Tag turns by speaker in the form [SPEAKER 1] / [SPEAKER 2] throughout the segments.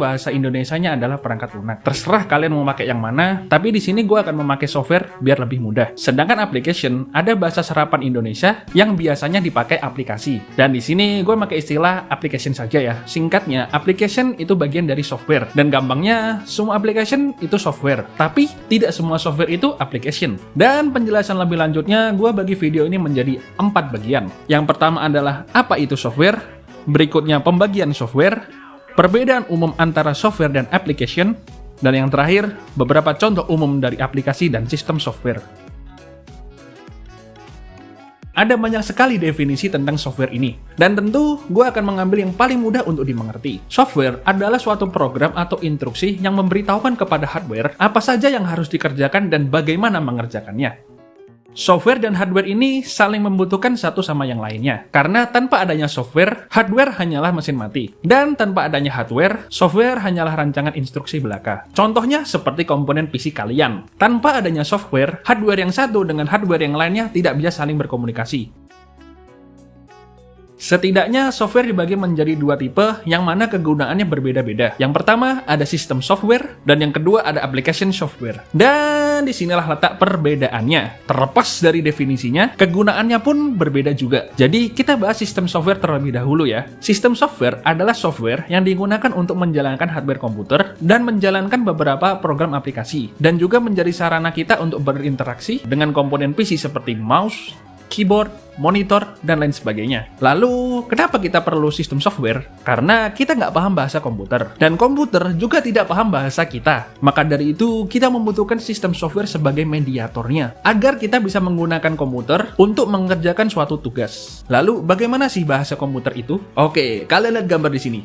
[SPEAKER 1] bahasa Indonesianya adalah perangkat lunak. Terserah kalian mau pakai yang mana, tapi di sini gue akan memakai software biar lebih mudah. Sedangkan application ada bahasa serapan Indonesia yang biasanya dipakai aplikasi. Dan di sini gue pakai istilah application saja ya. Singkatnya, application itu bagian dari software. Dan gampangnya, semua application itu software. Tapi tidak semua software itu application. Dan penjelasan lebih lanjutnya, gue bagi video ini menjadi 4 bagian. Yang pertama adalah apa itu software, berikutnya pembagian software, perbedaan umum antara software dan application, dan yang terakhir, beberapa contoh umum dari aplikasi dan sistem software. Ada banyak sekali definisi tentang software ini, dan tentu gue akan mengambil yang paling mudah untuk dimengerti. Software adalah suatu program atau instruksi yang memberitahukan kepada hardware apa saja yang harus dikerjakan dan bagaimana mengerjakannya. Software dan hardware ini saling membutuhkan satu sama yang lainnya, karena tanpa adanya software, hardware hanyalah mesin mati. Dan tanpa adanya hardware, software hanyalah rancangan instruksi belaka. Contohnya seperti komponen PC kalian. Tanpa adanya software, hardware yang satu dengan hardware yang lainnya tidak bisa saling berkomunikasi. Setidaknya, software dibagi menjadi 2 tipe yang mana kegunaannya berbeda-beda. Yang pertama, ada sistem software, dan yang kedua ada application software. Dan disinilah letak perbedaannya. Terlepas dari definisinya, kegunaannya pun berbeda juga. Jadi, kita bahas sistem software terlebih dahulu ya. Sistem software adalah software yang digunakan untuk menjalankan hardware komputer dan menjalankan beberapa program aplikasi. Dan juga menjadi sarana kita untuk berinteraksi dengan komponen PC seperti mouse, keyboard, monitor, dan lain sebagainya. Lalu, kenapa kita perlu sistem software? Karena kita nggak paham bahasa komputer, dan komputer juga tidak paham bahasa kita. Maka dari itu, kita membutuhkan sistem software sebagai mediatornya, agar kita bisa menggunakan komputer untuk mengerjakan suatu tugas. Lalu, bagaimana sih bahasa komputer itu? Oke, kalian lihat gambar di sini.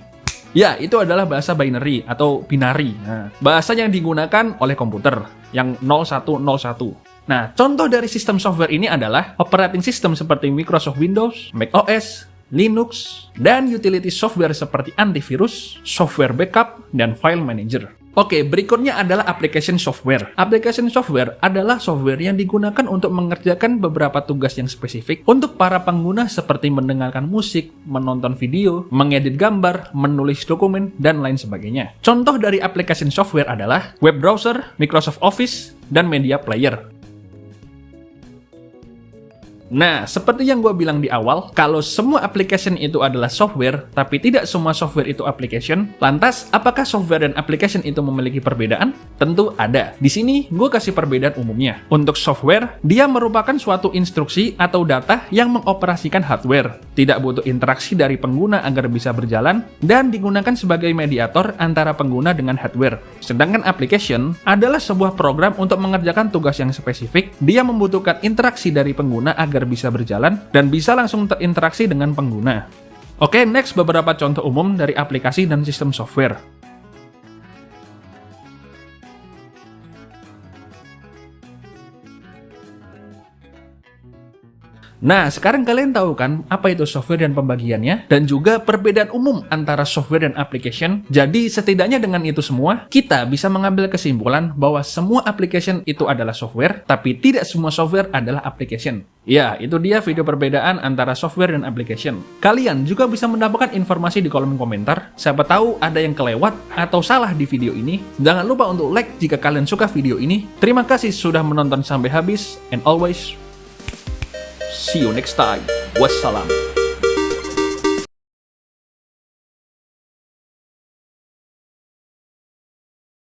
[SPEAKER 1] Ya, itu adalah bahasa binary atau binary. Nah, bahasa yang digunakan oleh komputer, yang 0101. Nah, contoh dari sistem software ini adalah operating system seperti Microsoft Windows, Mac OS, Linux, dan utility software seperti antivirus, software backup, dan file manager. Oke, berikutnya adalah application software. Application software adalah software yang digunakan untuk mengerjakan beberapa tugas yang spesifik untuk para pengguna seperti mendengarkan musik, menonton video, mengedit gambar, menulis dokumen, dan lain sebagainya. Contoh dari application software adalah web browser, Microsoft Office, dan media player. Nah, seperti yang gue bilang di awal, kalau semua application itu adalah software, tapi tidak semua software itu application, lantas apakah software dan application itu memiliki perbedaan? Tentu ada. Di sini, gue kasih perbedaan umumnya. Untuk software, dia merupakan suatu instruksi atau data yang mengoperasikan hardware, tidak butuh interaksi dari pengguna agar bisa berjalan, dan digunakan sebagai mediator antara pengguna dengan hardware. Sedangkan application adalah sebuah program untuk mengerjakan tugas yang spesifik, dia membutuhkan interaksi dari pengguna agar bisa berjalan dan bisa langsung terinteraksi dengan pengguna. Oke, next beberapa contoh umum dari aplikasi dan sistem software. Nah, sekarang kalian tahu kan apa itu software dan pembagiannya, dan juga perbedaan umum antara software dan application. Jadi, setidaknya dengan itu semua, kita bisa mengambil kesimpulan bahwa semua application itu adalah software, tapi tidak semua software adalah application. Ya, itu dia video perbedaan antara software dan application. Kalian juga bisa mendapatkan informasi di kolom komentar. Siapa tahu ada yang kelewat atau salah di video ini. Jangan lupa untuk like jika kalian suka video ini. Terima kasih sudah menonton sampai habis, and always see you next time. Wassalam.